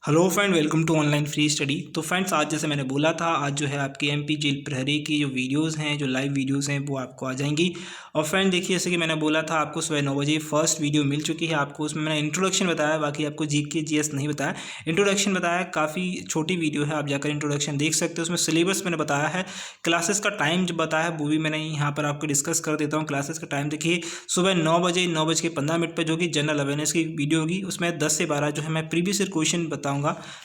Hello friend, welcome to online free study. तो friends, आज जैसे मैंने बोला था, आज जो है आपकी एमपी जेल प्रहरी की जो वीडियोस हैं, जो लाइव वीडियोस हैं, वो आपको आ जाएंगी। और फ्रेंड देखिए, जैसे कि मैंने बोला था, आपको सुबह 9 बजे फर्स्ट वीडियो मिल चुकी है। आपको उसमें मैंने इंट्रोडक्शन बताया, बाकी आपको जीके जीएस नहीं बताया। इंट्रोडक्शन बताया, काफ़ी छोटी वीडियो है, आप जाकर इंट्रोडक्शन देख सकते हो। उसमें सिलेबस मैंने बताया है, क्लासेस का टाइम जो बताया है वो भी मैंने यहाँ पर आपको डिस्कस कर देता हूँ। क्लासेस का टाइम देखिए, सुबह 9 बजे 9:15 पर जो कि जनरल अवेयरनेस की वीडियो होगी, उसमें 10 से 12 जो है मैं प्रीवियस ईयर क्वेश्चन बताऊँगा।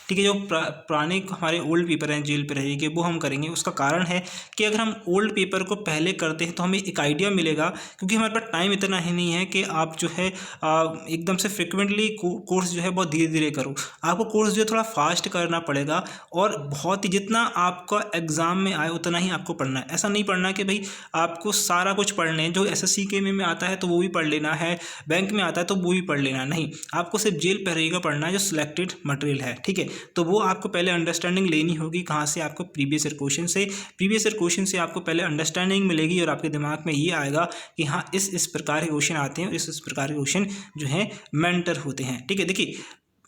ठीक है, जो पुराने हमारे ओल्ड पेपर हैं जेल प्रहरी के, वो हम करेंगे। उसका कारण है कि अगर हम ओल्ड पेपर को पहले करते हैं तो हमें एक आइडिया मिलेगा, क्योंकि हमारे पास टाइम इतना ही नहीं है कि आप जो है एकदम से फ्रिक्वेंटली कोर्स जो है बहुत धीरे धीरे करो। आपको कोर्स जो है थोड़ा फास्ट करना पड़ेगा, और बहुत ही जितना आपका एग्ज़ाम में आए उतना ही आपको पढ़ना है। ऐसा नहीं पढ़ना कि भाई आपको सारा कुछ पढ़ने हैं, जो एसएससी के में आता है तो वो भी पढ़ लेना है, बैंक में आता है तो वो भी पढ़ लेना। नहीं, आपको सिर्फ जेल प्रहरी का पढ़ना है, जो सिलेक्टेड मटेरियल है। ठीक है, तो वो आपको पहले अंडरस्टैंडिंग लेनी होगी। कहाँ से? आपको प्रीवियस ईयर क्वेश्चन से आपको पहले अंडरस्टैंडिंग मिलेगी, और आपके दिमाग में ये आएगा कि हाँ, इस प्रकार के क्वेश्चन आते हैं, और इस प्रकार के क्वेश्चन जो हैं मेंटर होते हैं। ठीक है, देखिए,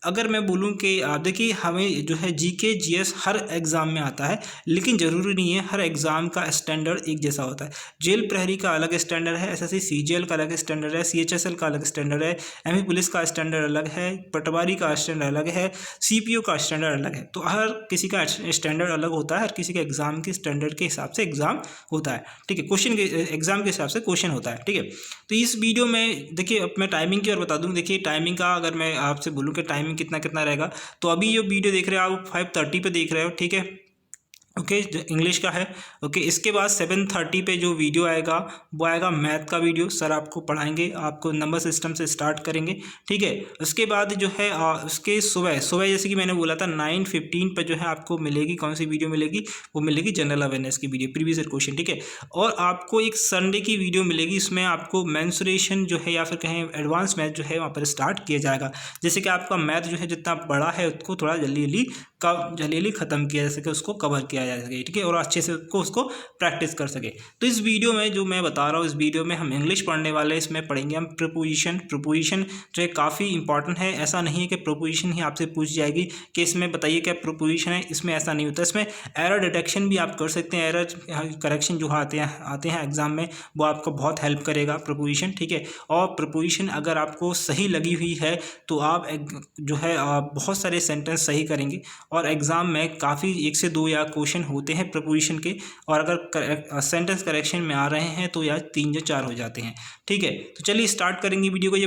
अगर मैं बोलूं कि देखिए, हमें जो है जीके जीएस हर एग्ज़ाम में आता है, लेकिन ज़रूरी नहीं है हर एग्ज़ाम का स्टैंडर्ड एक जैसा होता है। जेल प्रहरी का अलग स्टैंडर्ड है, एसएससी सीजीएल का अलग स्टैंडर्ड है, सीएचएसएल का अलग स्टैंडर्ड है, एमपी पुलिस का स्टैंडर्ड अलग है, पटवारी का स्टैंडर्ड अलग है, सीपीओ का स्टैंडर्ड अलग है। तो हर किसी का स्टैंडर्ड अलग होता है, हर किसी के एग्ज़ाम के स्टैंडर्ड के हिसाब से एग्ज़ाम होता है। ठीक है, क्वेश्चन के एग्ज़ाम के हिसाब से क्वेश्चन होता है। ठीक है, तो इस वीडियो में देखिए, अब मैं टाइमिंग की और बता दूँ। देखिए, टाइमिंग का अगर मैं आपसे बोलूँ कि टाइमिंग कितना कितना रहेगा, तो अभी जो वीडियो देख रहे हो आप 5:30 पे देख रहे हो। ठीक है, ओके, इंग्लिश का है। ओके, इसके बाद 7:30 पे जो वीडियो आएगा वो आएगा मैथ का वीडियो। सर आपको पढ़ाएंगे, आपको नंबर सिस्टम से स्टार्ट करेंगे। ठीक है, उसके बाद जो है उसके सुबह जैसे कि मैंने बोला था 9:15 पर जो है आपको मिलेगी, कौन सी वीडियो मिलेगी? वो मिलेगी जनरल अवेयरनेस की वीडियो, प्रीवियस ईयर क्वेश्चन। ठीक है, और आपको एक संडे की वीडियो मिलेगी, इसमें आपको मेंसुरेशन जो है, या फिर कहें एडवांस मैथ जो है वहाँ पर स्टार्ट किया जाएगा। जैसे कि आपका मैथ जो है जितना बड़ा है उसको थोड़ा जल्दी जल्दी ख़त्म किया जा सके, उसको कवर किया जा सके। ठीक है, और अच्छे से उसको प्रैक्टिस कर सके। तो इस वीडियो में जो मैं बता रहा हूँ, इस वीडियो में हम इंग्लिश पढ़ने वाले हैं। इसमें पढ़ेंगे हम प्रोपोजिशन जो है काफ़ी इंपॉर्टेंट है। ऐसा नहीं है कि प्रोपोजिशन ही आपसे पूछ जाएगी कि इसमें बताइए क्या प्रोपोजिशन है, इसमें ऐसा नहीं होता। इसमें एरर डिटेक्शन भी आप कर सकते हैं, एरर करेक्शन जो आते हैं एग्जाम में, वो आपको बहुत हेल्प करेगा प्रोपोजिशन। ठीक है, और प्रोपोजिशन अगर आपको सही लगी हुई है तो आप जो है बहुत सारे सेंटेंस सही करेंगे, और एग्ज़ाम में काफ़ी 1 से 2 या क्वेश्चन होते हैं प्रोपोजिशन के, और अगर सेंटेंस करेक्शन में आ रहे हैं तो या 3 या 4 हो जाते हैं। ठीक है, तो चलिए स्टार्ट करेंगे वीडियो को। ये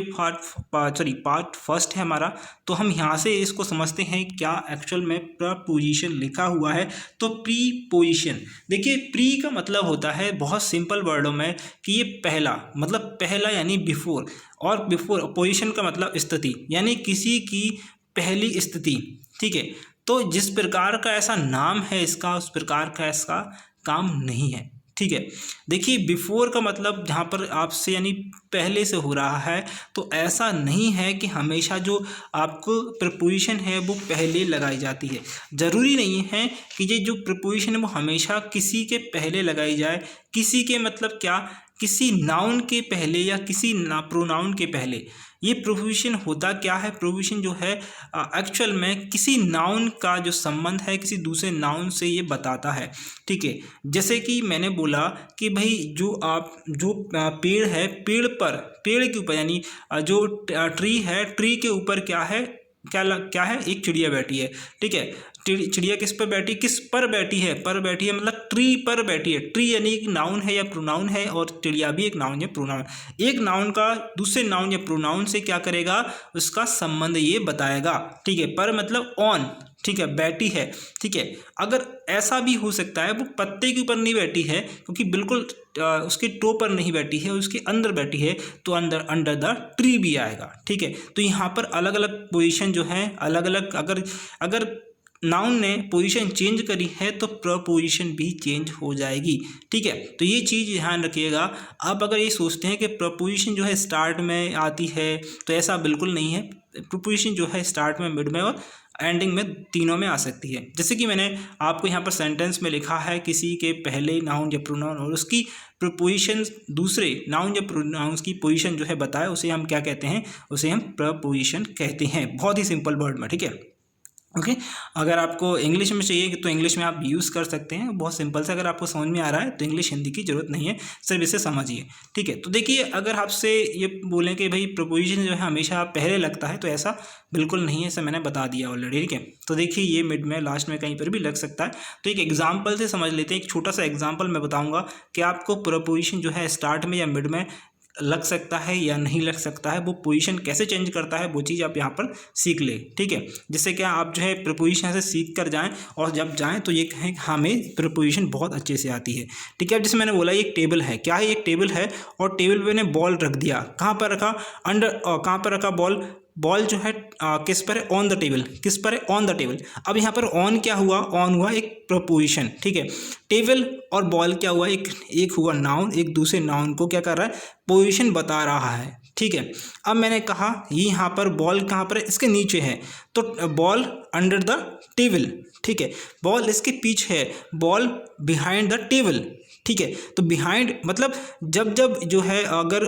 पार्ट फर्स्ट है हमारा। तो हम यहाँ से इसको समझते हैं क्या एक्चुअल में प्रपोजिशन लिखा हुआ है। तो प्रीपोजिशन, देखिए, प्री का मतलब होता है बहुत सिंपल वर्डों में कि ये पहला, मतलब पहला यानी बिफोर, और बिफोर पोजिशन का मतलब स्थिति, यानी किसी की पहली स्थिति। ठीक है, तो जिस प्रकार का ऐसा नाम है इसका, उस प्रकार का इसका काम नहीं है। ठीक है, देखिए, बिफोर का मतलब जहाँ पर आपसे यानी पहले से हो रहा है, तो ऐसा नहीं है कि हमेशा जो आपको प्रपोजिशन है वो पहले लगाई जाती है। ज़रूरी नहीं है कि ये जो प्रपोजिशन है वो हमेशा किसी के पहले लगाई जाए। किसी के मतलब क्या? किसी नाउन के पहले या किसी प्रोनाउन के पहले। ये प्रोपोजिशन होता क्या है? प्रोपोजिशन जो है एक्चुअल में किसी नाउन का जो संबंध है किसी दूसरे नाउन से ये बताता है। ठीक है, जैसे कि मैंने बोला कि भाई जो पेड़ है, पेड़ के ऊपर, यानी जो ट्री है, ट्री के ऊपर क्या है, क्या है? एक चिड़िया बैठी है। ठीक है, चिड़िया किस पर बैठी? किस पर बैठी है? पर बैठी है, मतलब ट्री पर बैठी है। ट्री यानी एक नाउन है या प्रोनाउन है, और चिड़िया भी एक नाउन या प्रोनाउन। एक नाउन का दूसरे नाउन या प्रोनाउन से क्या करेगा? उसका संबंध ये बताएगा। ठीक है, पर मतलब ऑन। ठीक है, बैठी है। ठीक है, अगर ऐसा भी हो सकता है वो पत्ते के ऊपर नहीं बैठी है, क्योंकि बिल्कुल उसके टो पर नहीं बैठी है, उसके अंदर बैठी है, तो अंडर द ट्री भी आएगा। ठीक है, तो यहाँ पर अलग अलग पोजीशन जो है, अलग अलग, अगर नाउन ने पोजीशन चेंज करी है तो प्रपोजिशन भी चेंज हो जाएगी। ठीक है, तो ये चीज़ ध्यान रखिएगा। आप अगर ये सोचते हैं कि प्रपोजिशन जो है स्टार्ट में आती है, तो ऐसा बिल्कुल नहीं है। प्रपोजिशन जो है स्टार्ट में, मिड में और एंडिंग में, तीनों में आ सकती है। जैसे कि मैंने आपको यहाँ पर सेंटेंस में लिखा है, किसी के पहले नाउन या प्रोनाउन और उसकी प्रपोजिशन दूसरे नाउन या प्रोनाउंस की पोजीशन जो है बताए, उसे हम क्या कहते हैं? उसे हम प्रपोजिशन कहते हैं, बहुत ही सिंपल वर्ड में। ठीक है, ओके अगर आपको इंग्लिश में चाहिए तो इंग्लिश में आप यूज़ कर सकते हैं, बहुत सिंपल से। अगर आपको समझ में आ रहा है तो इंग्लिश हिंदी की ज़रूरत नहीं है, सिर्फ इसे समझिए, ठीक है। तो देखिए, अगर आपसे ये बोलें कि भाई प्रपोजिशन जो है हमेशा पहले लगता है, तो ऐसा बिल्कुल नहीं है, ऐसा मैंने बता दिया ऑलरेडी, ठीक है। तो देखिए, ये मिड में, लास्ट में, कहीं पर भी लग सकता है। तो एक एग्जाम्पल से समझ लेते हैं, एक छोटा सा एग्जाम्पल मैं बताऊँगा कि आपको प्रपोजिशन जो है स्टार्ट में या मिड में लग सकता है या नहीं लग सकता है, वो पोजीशन कैसे चेंज करता है, वो चीज़ आप यहाँ पर सीख ले, ठीक है। जिससे क्या आप जो है प्रपोजिशन से सीख कर जाएं, और जब जाएं तो ये कहें हमें प्रपोजिशन बहुत अच्छे से आती है, ठीक है। अब जैसे मैंने बोला, ये एक टेबल है, क्या है, एक टेबल है, और टेबल पे मैंने बॉल रख दिया, कहाँ पर रखा, अंडर, कहाँ पर रखा, बॉल जो है किस पर है, ऑन द टेबल, किस पर है, ऑन द टेबल। अब यहाँ पर ऑन क्या हुआ, ऑन हुआ एक प्रपोजिशन, ठीक है। टेबल और बॉल क्या हुआ, एक हुआ नाउन, एक दूसरे नाउन को क्या कर रहा है, पोजीशन बता रहा है, ठीक है। अब मैंने कहा ये यहाँ पर बॉल कहाँ पर है, इसके नीचे है, तो बॉल अंडर द टेबल, ठीक है। बॉल इसके पीछे है, बॉल बिहाइंड द टेबल, ठीक है। तो बिहाइंड मतलब जब जब जो है, अगर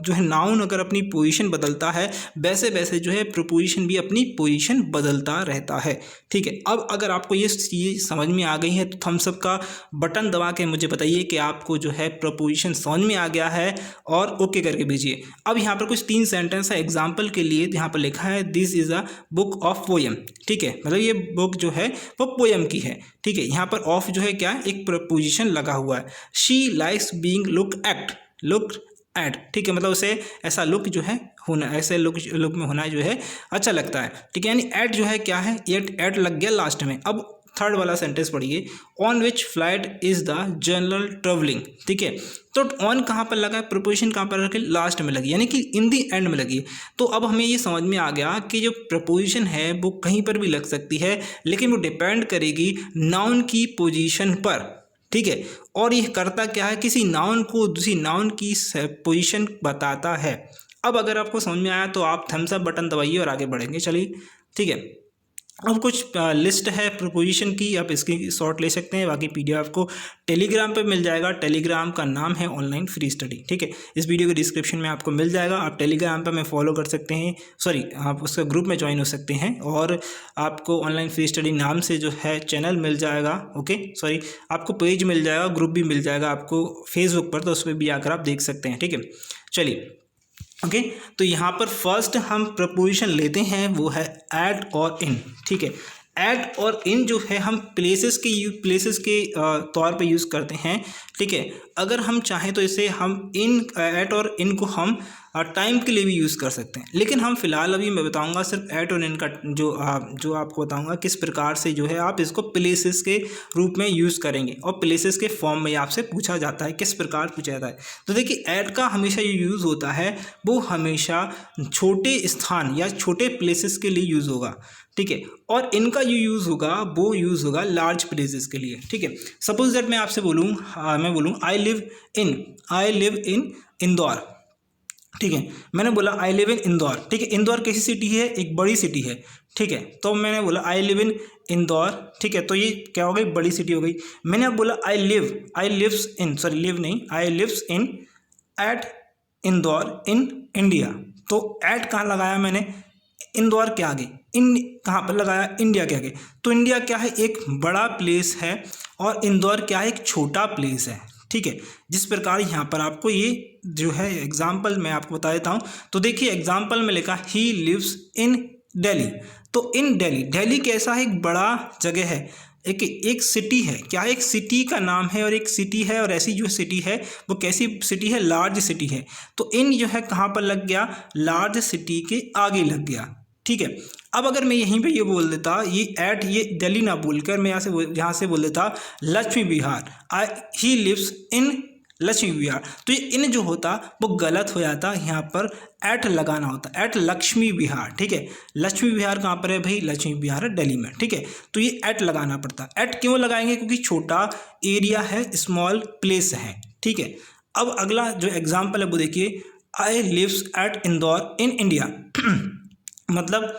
जो है नाउन अगर अपनी पोजीशन बदलता है, वैसे वैसे जो है प्रपोजिशन भी अपनी पोजीशन बदलता रहता है, ठीक है। अब अगर आपको ये चीज़ समझ में आ गई है तो थम्स अप का बटन दबा के मुझे बताइए कि आपको जो है प्रपोजिशन समझ में आ गया है, और ओके करके भेजिए। अब यहाँ पर कुछ 3 सेंटेंस है एग्जाम्पल के लिए, यहाँ पर लिखा है this is a book of poem, ठीक है। मतलब ये बुक जो है वो पोएम की है, ठीक है। यहाँ पर ऑफ जो है क्या है, एक प्रपोजिशन लगा हुआ है। She likes being look at, ठीक है। मतलब उसे ऐसा लुक जो है होना, ऐसे लुक में होना जो है अच्छा लगता है, ठीक है। यानी एट जो है क्या है, एट लग गया लास्ट में। अब थर्ड वाला सेंटेंस पढ़िए, on which flight is the general travelling, ठीक है। तो ऑन कहाँ पर लगा है, प्रपोजिशन कहाँ पर रखे, लास्ट में लगी, यानी कि इन दी एंड में लगी। तो अब हमें ये समझ में आ गया कि जो प्रपोजिशन है वो कहीं पर भी लग सकती है, लेकिन वो डिपेंड करेगी नाउन की पोजीशन पर, ठीक है। और ये करता क्या है, किसी नाउन को दूसरी नाउन की पोजीशन बताता है। अब अगर आपको समझ में आया तो आप थम्स अप बटन दबाइए और आगे बढ़ेंगे, चलिए, ठीक है। अब कुछ लिस्ट है प्रपोजिशन की, आप इसकी शॉर्ट ले सकते हैं, बाकी पीडीएफ आपको टेलीग्राम पे मिल जाएगा। टेलीग्राम का नाम है ऑनलाइन फ्री स्टडी, ठीक है। इस वीडियो के डिस्क्रिप्शन में आपको मिल जाएगा, आप टेलीग्राम पे हमें फॉलो कर सकते हैं, सॉरी आप उसका ग्रुप में ज्वाइन हो सकते हैं, और आपको ऑनलाइन फ्री स्टडी नाम से जो है चैनल मिल जाएगा, ओके, सॉरी आपको पेज मिल जाएगा, ग्रुप भी मिल जाएगा आपको फेसबुक पर, तो उस पर भी आकर आप देख सकते हैं, ठीक है। चलिए, ओके तो यहाँ पर फर्स्ट हम प्रपोजिशन लेते हैं, वो है एट और इन, ठीक है। एट और इन जो है हम प्लेसेस के तौर पे यूज़ करते हैं, ठीक है। अगर हम चाहें तो इसे हम एट और इन को हम टाइम के लिए भी यूज़ कर सकते हैं, लेकिन हम फिलहाल अभी मैं बताऊंगा सिर्फ एट और इन का जो आपको बताऊंगा किस प्रकार से जो है आप इसको प्लेसेस के रूप में यूज़ करेंगे, और प्लेसेस के फॉर्म में आपसे पूछा जाता है, किस प्रकार पूछा जाता है। तो देखिए, एट का हमेशा जो यूज़ होता है वो हमेशा छोटे स्थान या छोटे प्लेसेस के लिए यूज़ होगा, ठीक है। और इनका जो यूज़ होगा वो यूज़ होगा लार्ज प्लेसेस के लिए, ठीक है। सपोज दैट मैं आपसे बोलूँ, मैं बोलूँ आई लिव इन इंदौर, ठीक है। मैंने बोला आई लिव इन इंदौर, ठीक है। इंदौर कैसी सिटी है, एक बड़ी सिटी है, ठीक है। तो मैंने बोला आई लिव इन इंदौर, ठीक है। तो ये क्या हो गई, बड़ी सिटी हो गई। मैंने अब बोला I lives in at Indore in India, तो एट कहाँ लगाया मैंने, इंदौर के आगे, इन कहाँ पर लगाया, इंडिया के आगे। तो इंडिया क्या है, एक बड़ा प्लेस है, और इंदौर क्या है, एक छोटा प्लेस है, ठीक है। जिस प्रकार यहाँ पर आपको ये जो है एग्जाम्पल मैं आपको बता देता हूँ। तो देखिए एग्जाम्पल में लिखा ही लिव्स इन दिल्ली, तो इन दिल्ली कैसा है, एक बड़ा जगह है, एक सिटी है, क्या एक सिटी का नाम है, और एक सिटी है, और ऐसी जो सिटी है वो कैसी सिटी है, लार्ज सिटी है। तो इन जो है कहाँ पर लग गया, लार्ज सिटी के आगे लग गया, ठीक है। अब अगर मैं यहीं पे ये बोल देता, ये दिल्ली ना बोलकर मैं यहाँ से बोल देता लक्ष्मी विहार, ही लिव्स इन लक्ष्मी विहार, तो ये इन जो होता वो गलत हो जाता, यहाँ पर एट लगाना होता, एट लक्ष्मी विहार, ठीक है। लक्ष्मी विहार कहाँ पर है भाई, लक्ष्मी विहार है दिल्ली में, ठीक है। तो ये एट लगाना पड़ता, एट क्यों लगाएंगे, क्योंकि छोटा एरिया है, स्मॉल प्लेस है, ठीक है। अब अगला जो एग्जाम्पल है वो देखिए, I lives at Indore in India मतलब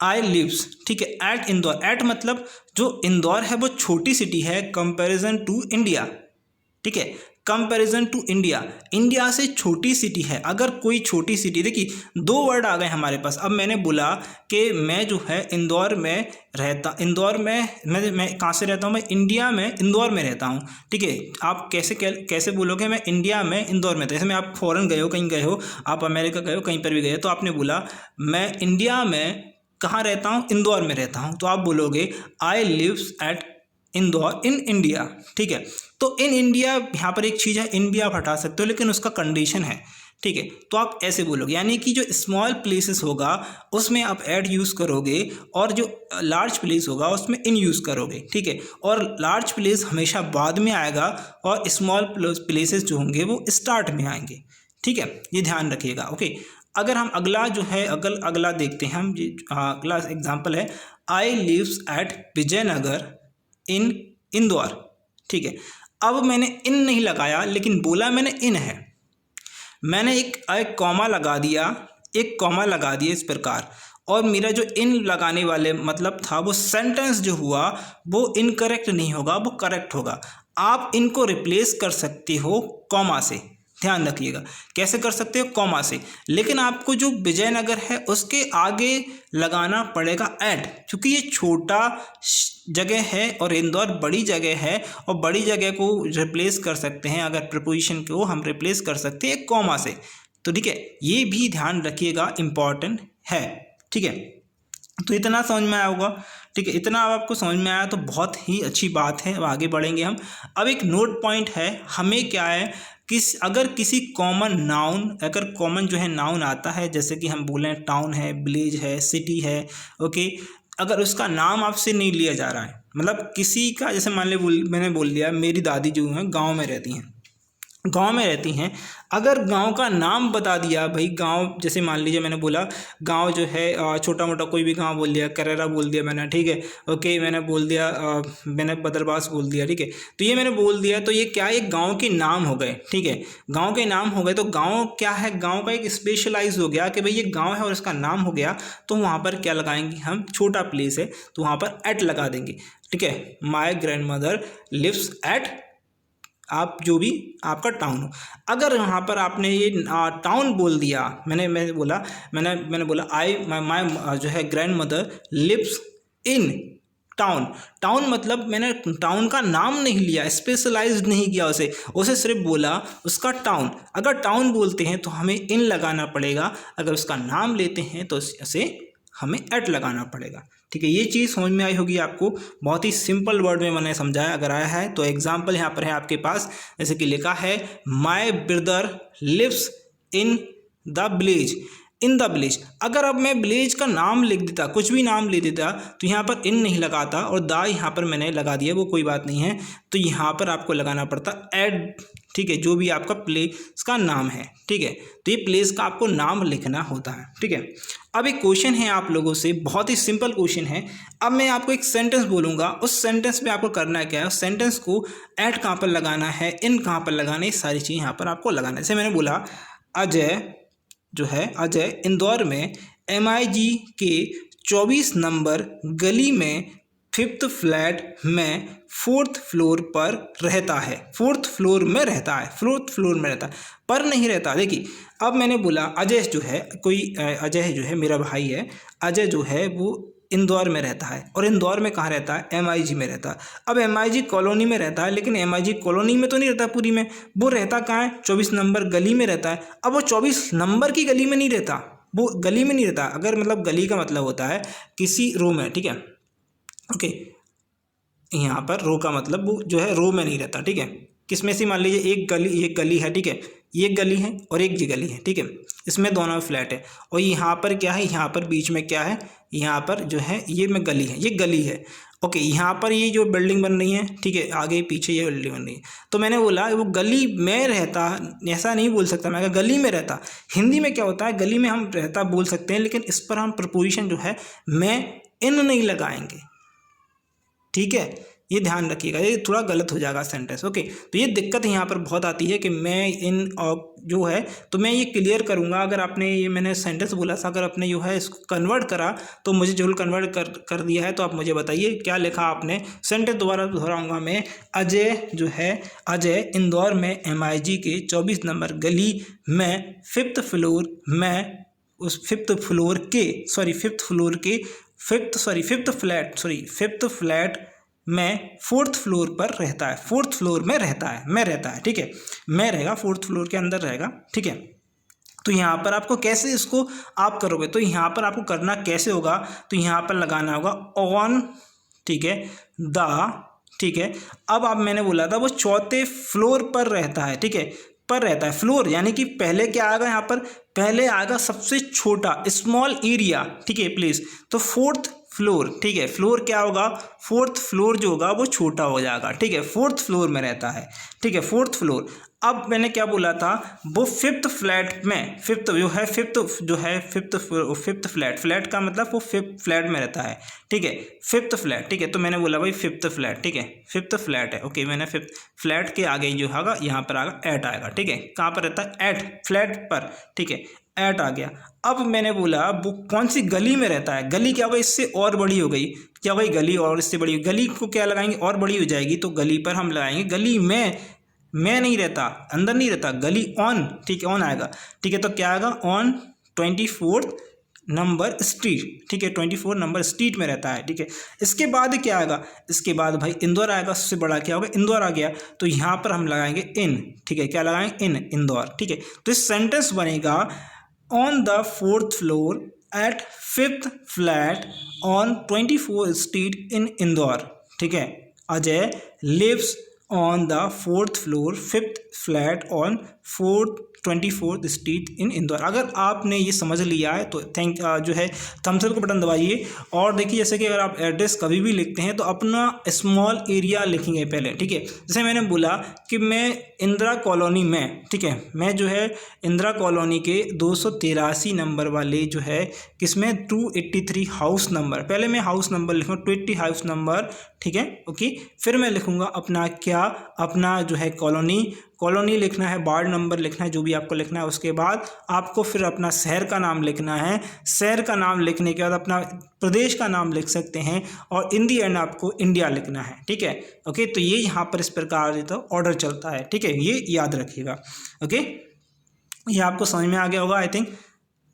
आई लिव्स, ठीक है, एट इंदौर, एट मतलब जो इंदौर है वो छोटी सिटी है कंपैरिजन टू इंडिया, ठीक है। कंपैरिजन टू इंडिया, इंडिया से छोटी सिटी है। अगर कोई छोटी सिटी, देखिए 2 वर्ड आ गए हमारे पास। अब मैंने बोला कि मैं जो है इंदौर में मैं कहाँ से रहता हूँ, मैं इंडिया में इंदौर में रहता हूँ, ठीक है। आप कैसे बोलोगे मैं इंडिया में इंदौर में, तो ऐसे में आप फॉरेन गए हो, कहीं गए हो, आप अमेरिका गए हो, कहीं पर भी गए हो, तो आपने बोला मैं इंडिया में कहाँ रहता हूँ, इंदौर में रहता हूँ, तो आप बोलोगे I lives at Indore in India, ठीक है। तो इन इंडिया यहाँ पर एक चीज़ है, इन भी आप हटा सकते हो लेकिन उसका कंडीशन है, ठीक है। तो आप ऐसे बोलोगे, यानी कि जो स्मॉल प्लेसेस होगा उसमें आप ऐड यूज़ करोगे और जो लार्ज प्लेस होगा उसमें इन यूज़ करोगे, ठीक है। और लार्ज प्लेस हमेशा बाद में आएगा और स्मॉल प्लेसेस जो होंगे वो स्टार्ट में आएंगे, ठीक है, ये ध्यान रखिएगा, ओके। अगर हम अगला जो है अगला देखते हैं, हम अगला एग्जाम्पल है आई लिव्स एट विजयनगर इन इंदौर, ठीक है। अब मैंने इन नहीं लगाया लेकिन बोला मैंने इन है, मैंने एक कॉमा लगा दिया, इस प्रकार, और मेरा जो इन लगाने वाले मतलब था वो सेंटेंस जो हुआ वो इनकरेक्ट नहीं होगा, वो करेक्ट होगा। आप इनको रिप्लेस कर सकते हो कॉमा से, ध्यान रखिएगा कैसे कर सकते हो, कॉमा से। लेकिन आपको जो विजयनगर है उसके आगे लगाना पड़ेगा ऐड, क्योंकि ये छोटा जगह है और इंदौर बड़ी जगह है, और बड़ी जगह को रिप्लेस कर सकते हैं, अगर प्रपोजिशन को हम रिप्लेस कर सकते हैं कॉमा से, तो ठीक है, ये भी ध्यान रखिएगा, इम्पॉर्टेंट है, ठीक है। तो इतना समझ में आया होगा, ठीक है। इतना अब आपको समझ में आया तो बहुत ही अच्छी बात है। अब आगे बढ़ेंगे हम। अब एक नोट पॉइंट है, हमें क्या है, अगर किसी कॉमन नाउन, अगर कॉमन जो है नाउन आता है, जैसे कि हम बोलें टाउन है, विलेज है, सिटी है, ओके, अगर उसका नाम आपसे नहीं लिया जा रहा है, मतलब किसी का, जैसे मान ली मैंने बोल दिया मेरी दादी जो है गाँव में रहती हैं, अगर गांव का नाम बता दिया, भाई गांव, जैसे मान लीजिए मैंने बोला गांव जो है छोटा मोटा कोई भी गांव बोल दिया, करेरा बोल दिया मैंने, ठीक है, ओके, मैंने बोल दिया मैंने बदरबास बोल दिया, ठीक है। तो ये मैंने बोल दिया, तो ये क्या, एक गांव के नाम हो गए, ठीक है, गांव के नाम हो गए। तो गांव क्या है, गांव का एक स्पेशलाइज हो गया कि भाई ये गांव है और इसका नाम हो गया, तो वहाँ पर क्या लगाएंगे हम, छोटा प्लेस है तो वहाँ पर एट लगा देंगे, ठीक है। My grandmother lives at, आप जो भी आपका टाउन हो। अगर यहाँ पर आपने ये टाउन बोल दिया, मैंने बोला आई माई जो है grandmother lives in town मतलब मैंने टाउन का नाम नहीं लिया, स्पेशलाइज्ड नहीं किया उसे सिर्फ बोला उसका टाउन। अगर टाउन बोलते हैं तो हमें इन लगाना पड़ेगा, अगर उसका नाम लेते हैं तो उसे हमें एट लगाना पड़ेगा, ठीक है। ये चीज़ समझ में आई होगी आपको, बहुत ही सिंपल वर्ड में मैंने समझाया। अगर आया है तो एग्जाम्पल यहाँ पर है आपके पास, जैसे कि लिखा है my brother lives in the village, अगर अब मैं विलेज का नाम लिख देता, कुछ भी नाम ले देता, तो यहाँ पर इन नहीं लगाता और द यहाँ पर मैंने लगा दिया, वो कोई बात नहीं है, तो यहाँ पर आपको लगाना पड़ता एड, ठीक है, जो भी आपका प्लेस का नाम है, ठीक है। तो ये प्लेस का आपको नाम लिखना होता है, ठीक है। अब एक क्वेश्चन है आप लोगों से, बहुत ही सिंपल क्वेश्चन है। अब मैं आपको एक सेंटेंस बोलूँगा, उस सेंटेंस में आपको करना क्या है, उस सेंटेंस को एट कहाँ पर लगाना है, इन कहाँ पर लगाना है, सारी चीज़ यहाँ पर आपको लगाना है। जैसे मैंने बोला अजय इंदौर में MIG के 24 नंबर गली में 5th फ्लैट में 4th फ्लोर पर रहता है, 4th फ्लोर में रहता है, पर नहीं रहता। देखिए अब मैंने बोला अजय जो है मेरा भाई है, अजय जो है वो इंदौर में रहता है, और इंदौर में कहाँ रहता है, MIG में रहता है। अब MIG कॉलोनी में रहता है, लेकिन MIG कॉलोनी में तो नहीं रहता पूरी में, वो रहता कहाँ है, 24 नंबर गली में रहता है। अब वो 24 नंबर की गली में नहीं रहता, वो गली में नहीं रहता। अगर मतलब गली का मतलब होता है किसी रो में, ठीक है, ओके, यहाँ पर रो का मतलब वो जो है रो में नहीं रहता, ठीक है। किसमें से, मान लीजिए एक गली है, ठीक है, ये गली है और एक जी गली है, ठीक है, इसमें दोनों फ्लैट है, और यहाँ पर क्या है, यहाँ पर बीच में क्या है, यहाँ पर जो है ये में गली है, ये गली है, ओके। यहाँ पर ये जो बिल्डिंग बन रही है, ठीक है, आगे पीछे ये बिल्डिंग बन रही है, तो मैंने बोला वो गली में रहता, ऐसा नहीं बोल सकता मैं, गली में रहता। हिंदी में क्या होता है, गली में हम रहता बोल सकते हैं, लेकिन इस पर हम प्रपोजिशन जो है मैं इन नहीं लगाएंगे, ठीक है, ये ध्यान रखिएगा, ये थोड़ा गलत हो जाएगा सेंटेंस। ओके, तो ये दिक्कत यहाँ पर बहुत आती है कि मैं इन जो है तो मैं ये क्लियर करूँगा। अगर आपने ये मैंने सेंटेंस बोला था, अगर आपने जो है इसको कन्वर्ट करा तो मुझे जरूर कन्वर्ट कर दिया है तो आप मुझे बताइए क्या लिखा आपने। सेंटेंस दोबारा दोहराऊँगा मैं। अजय जो है, अजय इंदौर में MIG के 24 नंबर गली में फिफ्थ फ्लैट में फोर्थ फ्लोर पर रहता है। फोर्थ फ्लोर में रहता है, ठीक है, मैं रहेगा फोर्थ फ्लोर के अंदर रहेगा, ठीक है। तो यहाँ पर आपको कैसे इसको आप करोगे, तो यहाँ पर आपको करना कैसे होगा, तो यहाँ पर लगाना होगा ऑन, ठीक है, द, ठीक है। अब आप मैंने बोला था वो चौथे फ्लोर पर रहता है, ठीक है, पर रहता है, फ्लोर यानी कि पहले क्या आएगा यहाँ पर, पहले आएगा सबसे छोटा स्मॉल एरिया, ठीक है प्लीज, तो फोर्थ फ्लोर, ठीक है, फ्लोर क्या होगा, फोर्थ फ्लोर जो होगा वो छोटा हो जाएगा, ठीक है, फोर्थ फ्लोर में रहता है, ठीक है, फोर्थ फ्लोर। अब मैंने क्या बोला था, वो फिफ्थ फ्लैट में, फिफ्थ फ्लैट का मतलब वो फिफ्थ फ्लैट में रहता है, ठीक है, फिफ्थ फ्लैट, ठीक है। तो मैंने बोला भाई फिफ्थ फ्लैट, ठीक है, फिफ्थ फ्लैट है, ओके, मैंने फिफ्थ फ्लैट के आगे जो होगा यहाँ पर आएगा एट आएगा, ठीक है, कहाँ पर रहता है, एट फ्लैट पर, ठीक है, एट आ गया। अब मैंने बोला वो कौन सी गली में रहता है, गली क्या होगा, इससे और बड़ी हो गई, क्या भाई गली और इससे बड़ी, गली को क्या लगाएंगे, और बड़ी हो जाएगी, तो गली पर हम लगाएंगे गली में, मैं नहीं रहता, अंदर नहीं रहता, गली ऑन, ठीक है, ऑन आएगा, ठीक है। तो क्या आएगा, ऑन 24 नंबर स्ट्रीट, ठीक है, 24 नंबर स्ट्रीट में रहता है, ठीक है। इसके बाद क्या आएगा, इसके बाद भाई इंदौर आएगा, उससे बड़ा क्या होगा, इंदौर आ गया, तो यहाँ पर हम लगाएंगे इन, ठीक है, क्या लगाएंगे, इन, इंदौर, ठीक है। तो इस सेंटेंस बनेगा on the fourth floor at fifth flat on 24 street in Indore, ठीक है, Ajay lives on the fourth floor fifth flat on 24th street in Indore. अगर आपने ये समझ लिया है तो जो है थम्स अप का बटन दबाइए। और देखिए जैसे कि अगर आप एड्रेस कभी भी लिखते हैं तो अपना स्मॉल एरिया लिखेंगे पहले, ठीक है। जैसे मैंने बोला कि मैं इंदिरा कॉलोनी में, ठीक है, मैं जो है इंदिरा कॉलोनी के 283 नंबर वाले जो है किसमें 283 हाउस नंबर, पहले मैं हाउस नंबर लिखूँगा 280 हाउस नंबर, ठीक है, ओके। फिर मैं लिखूँगा अपना क्या, अपना जो है कॉलोनी लिखना है, वार्ड नंबर लिखना है, जो भी आपको लिखना है। उसके बाद आपको फिर अपना शहर का नाम लिखना है, शहर का नाम लिखने के बाद अपना प्रदेश का नाम लिख सकते हैं और इन दी एंड आपको इंडिया लिखना है, ठीक है, ओके। तो ये यहाँ पर इस प्रकार तो ऑर्डर चलता है, ठीक है, ये याद रखिएगा, ओके। ये आपको समझ में आ गया होगा आई थिंक।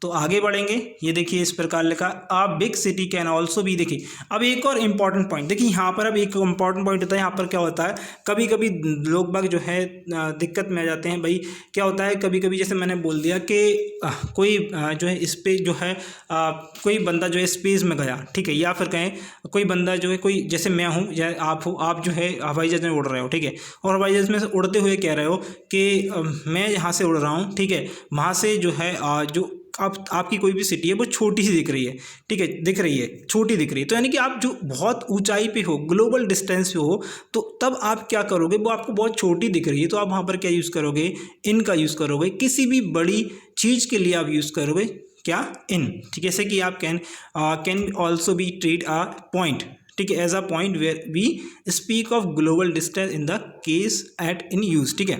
तो आगे बढ़ेंगे, ये देखिए इस प्रकार लिखा, a big city can also B, देखिए अब एक और इम्पॉर्टेंट पॉइंट, देखिए यहाँ पर अब एक इम्पॉर्टेंट पॉइंट होता है। यहाँ पर क्या होता है, कभी कभी लोग बाग जो है दिक्कत में आ जाते हैं भाई। क्या होता है कभी कभी, जैसे मैंने बोल दिया कि कोई जो है स्पेस जो है कोई बंदा जो है स्पेस में गया, ठीक है, या फिर कहें कोई बंदा जो है, कोई जैसे मैं हूँ या आप हो, आप जो है हवाई जहाज में उड़ रहे हो, ठीक है, और हवाई जहाज में से उड़ते हुए कह रहे हो कि मैं यहाँ से उड़ रहा हूँ, ठीक है, वहाँ से जो है जो आपकी कोई भी सिटी है वो छोटी सी दिख रही है, ठीक है, दिख रही है, छोटी दिख रही है, तो यानी कि आप जो बहुत ऊंचाई पे हो, ग्लोबल डिस्टेंस पे हो, तो तब आप क्या करोगे, वो आपको बहुत छोटी दिख रही है, तो आप वहाँ पर क्या यूज़ करोगे, इनका यूज़ करोगे। किसी भी बड़ी चीज़ के लिए आप यूज़ करोगे क्या, इन, ठीक है। जैसे कि आप can also be treat a point, ठीक है, as a point where we speak of global distance in the case at in use, ठीक है,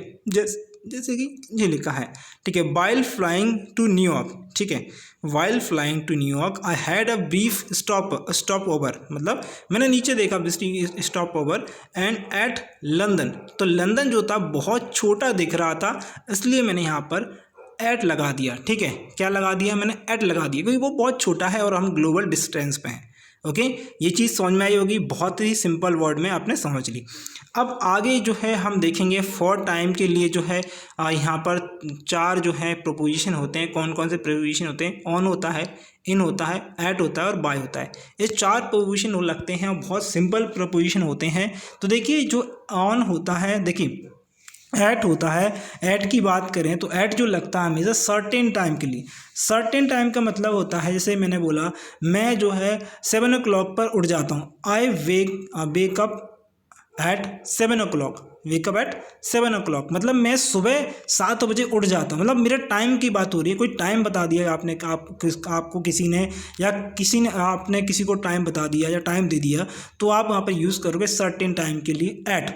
जैसे कि ये लिखा है, ठीक है। वाइल फ्लाइंग टू न्यूयॉर्क, ठीक है, while flying to New York I had a brief stopover, मतलब मैंने नीचे देखा stopover and at London, तो लंदन जो था बहुत छोटा दिख रहा था, इसलिए मैंने यहाँ पर एट लगा दिया, ठीक है, क्या लगा दिया मैंने, एट लगा दिया, क्योंकि वो बहुत छोटा है और हम ग्लोबल डिस्टेंस पे हैं, ओके। ये चीज़ समझ में आई होगी, बहुत ही सिंपल वर्ड में आपने समझ ली। अब आगे जो है हम देखेंगे फॉर टाइम के लिए जो है यहाँ पर 4 जो है प्रोपोजिशन होते हैं। कौन कौन से प्रोपोजिशन होते हैं, ऑन होता है, इन होता है, एट होता है और बाय होता है। ये 4 प्रोपोजिशन लगते हैं और बहुत सिंपल प्रोपोजिशन होते हैं। तो देखिए जो ऑन होता है, देखिए एट होता है, एट की बात करें तो एट जो लगता है हमेशा सर्टेन टाइम के लिए। सर्टेन टाइम का मतलब होता है, जैसे मैंने बोला मैं जो है 7 o'clock पर उठ जाता हूँ, I wake up at 7 o'clock, wake up at 7 o'clock, मतलब मैं सुबह 7 बजे उठ जाता हूँ। मतलब मेरे टाइम की बात हो रही है, कोई टाइम बता दिया आपने, आपको किसी ने या आपने किसी को टाइम बता दिया या टाइम दे दिया, तो आप वहाँ पर यूज़ करोगे सर्टेन टाइम के लिए एट,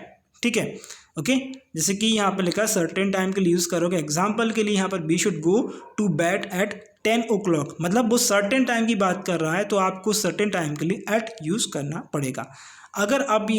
ठीक है। ओके, जैसे कि यहाँ पर लिखा है सर्टेन टाइम के लिए यूज़ करोगे। एग्जाम्पल के लिए यहाँ पर we should go to bed at 10 o'clock, मतलब वो सर्टेन टाइम की बात कर रहा है, तो आपको सर्टेन टाइम के लिए एट यूज़ करना पड़ेगा। अगर अभी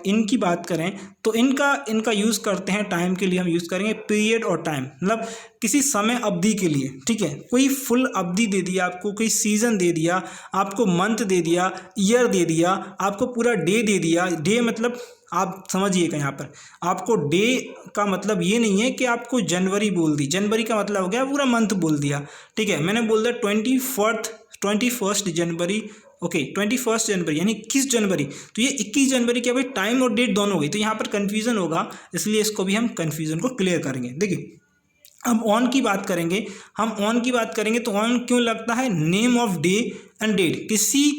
इनकी बात करें तो इनका यूज़ करते हैं टाइम के लिए, हम यूज़ करेंगे पीरियड और टाइम, मतलब किसी समय अवधि के लिए, ठीक है। कोई फुल अवधि दे दिया आपको, कोई सीज़न दे दिया आपको, मंथ दे दिया, ईयर दे दिया आपको, पूरा डे दे दिया। डे मतलब आप समझिएगा, यहाँ पर आपको डे का मतलब ये नहीं है कि आपको जनवरी बोल दी, जनवरी का मतलब हो गया पूरा मंथ बोल दिया, ठीक है। मैंने बोल दिया 21 जनवरी, ओके 21 जनवरी यानी 21 जनवरी, तो ये 21 जनवरी क्या भाई, टाइम और डेट दोनों हो गई, तो यहाँ पर कन्फ्यूज़न होगा, इसलिए इसको भी हम कन्फ्यूज़न को क्लियर करेंगे। देखिए अब ऑन की बात करेंगे, हम ऑन की बात करेंगे तो ऑन क्यों लगता है, name of day and date, किसी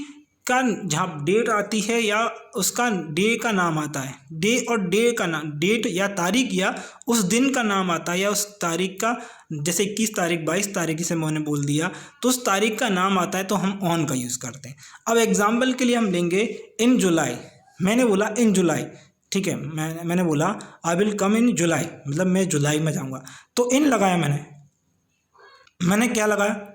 का जहाँ डेट आती है या उसका डे का नाम आता है, डे और डे का नाम, डेट या तारीख या उस दिन का नाम आता है या उस तारीख का, जैसे 21 तारीख 22 तारीख जिसे मैंने बोल दिया, तो उस तारीख का नाम आता है तो हम ऑन का यूज़ करते हैं। अब एग्जाम्पल के लिए हम लेंगे इन जुलाई, मैंने बोला इन जुलाई, ठीक है, मैंने बोला आई विल कम इन जुलाई, मतलब मैं जुलाई में जाऊँगा, तो इन लगाया मैंने क्या लगाया,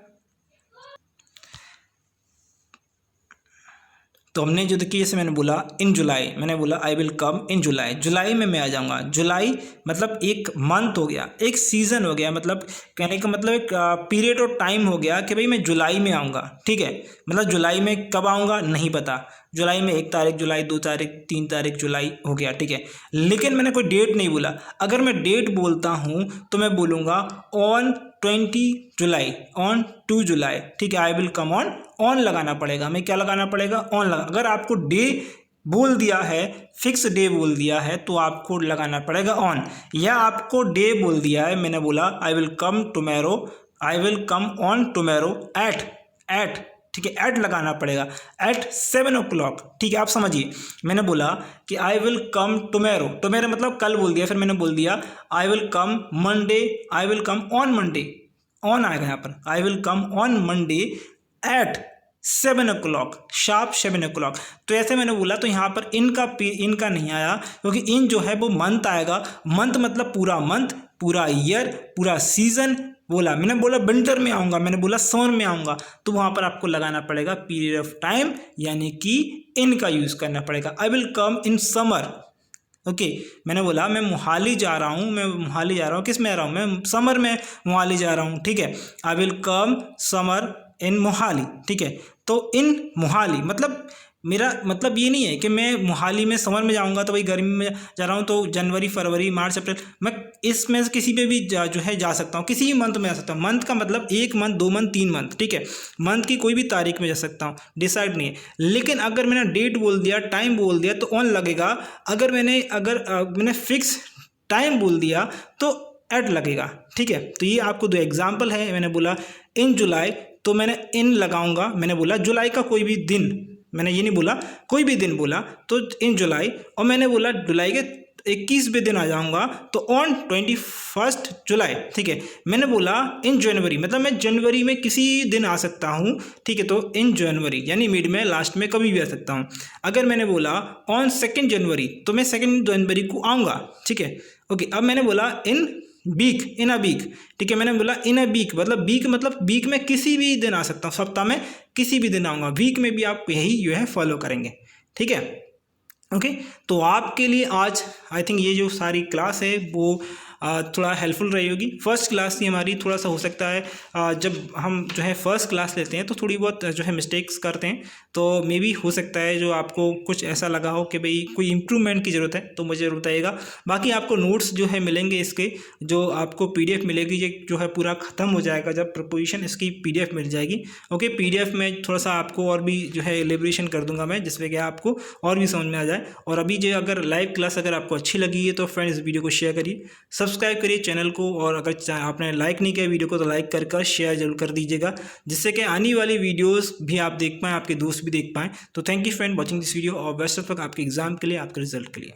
तो हमने जो देखिए जैसे मैंने बोला इन जुलाई, मैंने बोला आई विल कम इन जुलाई, जुलाई में मैं आ जाऊंगा। जुलाई मतलब एक मंथ हो गया, एक सीज़न हो गया, मतलब कहने का मतलब एक पीरियड और टाइम हो गया कि भाई मैं जुलाई में आऊँगा, ठीक है। मतलब जुलाई में कब आऊँगा नहीं पता, जुलाई में 1 तारीख जुलाई, 2 तारीख, 3 तारीख जुलाई हो गया, ठीक है। लेकिन मैंने कोई डेट नहीं बोला। अगर मैं डेट बोलता हूँ तो मैं बोलूँगा ऑन 20 जुलाई, ऑन 2 जुलाई, ठीक है। आई विल कम ऑन लगाना पड़ेगा, हमें क्या लगाना पड़ेगा, ऑन लगा। अगर आपको डे बोल दिया है, फिक्स डे बोल दिया है, तो आपको लगाना पड़ेगा ऑन। या आपको डे बोल दिया है, मैंने बोला आई will come tomorrow, I will come on tomorrow at, ठीक है, एट लगाना पड़ेगा, एट 7 o'clock, ठीक है। आप समझिए, मैंने बोला कि I will come tomorrow, tomorrow मतलब कल बोल दिया, फिर मैंने बोल दिया I will come Monday, I will come on Monday, on आएगा यहाँ पर, I will come on Monday at 7 o'clock, sharp 7 o'clock। तो ऐसे मैंने बोला, तो यहाँ पर इनका नहीं आया, क्योंकि इन जो है वो मंथ आएगा, मंथ मतलब पूरा मंथ, पूरा ईयर, पूरा सीजन बोला। मैंने बोला विंटर में आऊँगा, मैंने बोला समर में आऊँगा, तो वहाँ पर आपको लगाना पड़ेगा पीरियड ऑफ टाइम, यानी कि इन का यूज़ करना पड़ेगा। आई will come in summer, okay. मैंने बोला मैं मोहाली जा रहा हूँ, किस में आ रहा हूँ, मैं समर में मोहाली जा रहा हूँ, ठीक है। आई will come summer in Mohali, ठीक है। तो इन मोहाली मतलब मेरा मतलब ये नहीं है कि मैं मोहाली में समर में जाऊंगा तो भाई गर्मी में जा रहा हूँ, तो जनवरी फरवरी मार्च अप्रैल, मैं इसमें से किसी पे भी जा सकता हूँ, किसी भी मंथ में जा सकता हूँ। मंथ का मतलब 1 मंथ, 2 मंथ, 3 मंथ, ठीक है। मंथ की कोई भी तारीख में जा सकता हूँ, डिसाइड नहीं है। लेकिन अगर मैंने डेट बोल दिया, टाइम बोल दिया, तो ऑन लगेगा। अगर मैंने फिक्स टाइम बोल दिया तो एट लगेगा, ठीक है। तो ये आपको 2 एग्जाम्पल है। मैंने बोला इन जुलाई, तो मैंने इन लगाऊंगा, मैंने बोला जुलाई का कोई भी दिन, मैंने ये नहीं बोला कोई भी दिन बोला, तो इन जुलाई। और मैंने बोला जुलाई के 21वें दिन आ जाऊंगा, तो ऑन 21 जुलाई, ठीक है। मैंने बोला इन जनवरी, मतलब मैं जनवरी में किसी दिन आ सकता हूँ, ठीक है। तो इन जनवरी यानी मिड में, लास्ट में, कभी भी आ सकता हूँ। अगर मैंने बोला ऑन 2 जनवरी, तो मैं 2 जनवरी को आऊँगा, ठीक है, ओके। अब मैंने बोला इन वीक, इन अ वीक, ठीक है। मैंने बोला इन अ वीक, मतलब वीक में किसी भी दिन आ सकता हूँ, सप्ताह में किसी भी दिन आऊँगा। वीक में भी आप यही जो है फॉलो करेंगे, ठीक है, ओके। तो आपके लिए आज आई थिंक ये जो सारी क्लास है वो थोड़ा हेल्पफुल रही होगी। फर्स्ट क्लास थी हमारी, थोड़ा सा हो सकता है जब हम जो है फर्स्ट क्लास लेते हैं तो थोड़ी बहुत जो है मिस्टेक्स करते हैं, तो मे बी हो सकता है जो आपको कुछ ऐसा लगा हो कि भाई कोई इम्प्रूवमेंट की ज़रूरत है, तो मुझे ज़रूर बताइएगा। बाकी आपको नोट्स जो है मिलेंगे इसके, जो आपको PDF मिलेगी, ये जो है पूरा ख़त्म हो जाएगा जब प्रिपरेशन इसकी PDF मिल जाएगी, ओके। PDF में थोड़ा सा आपको और भी जो है एलिब्रेशन कर दूंगा मैं, जिसमें कि आपको और भी समझ में आ जाए। और अभी जो अगर लाइव क्लास अगर आपको अच्छी लगी है तो फ्रेंड्स इस वीडियो को शेयर करिए, सब्सक्राइब करिए चैनल को, और अगर आपने लाइक नहीं किया वीडियो को तो लाइक कर शेयर जरूर कर दीजिएगा, जिससे कि आने वाली वीडियोस भी आप देख पाएँ, आपके दोस्त भी देख पाएँ। तो thank you friend watching this video, और बेस्ट ऑफ लक आपके एग्जाम के लिए, आपके रिजल्ट के लिए।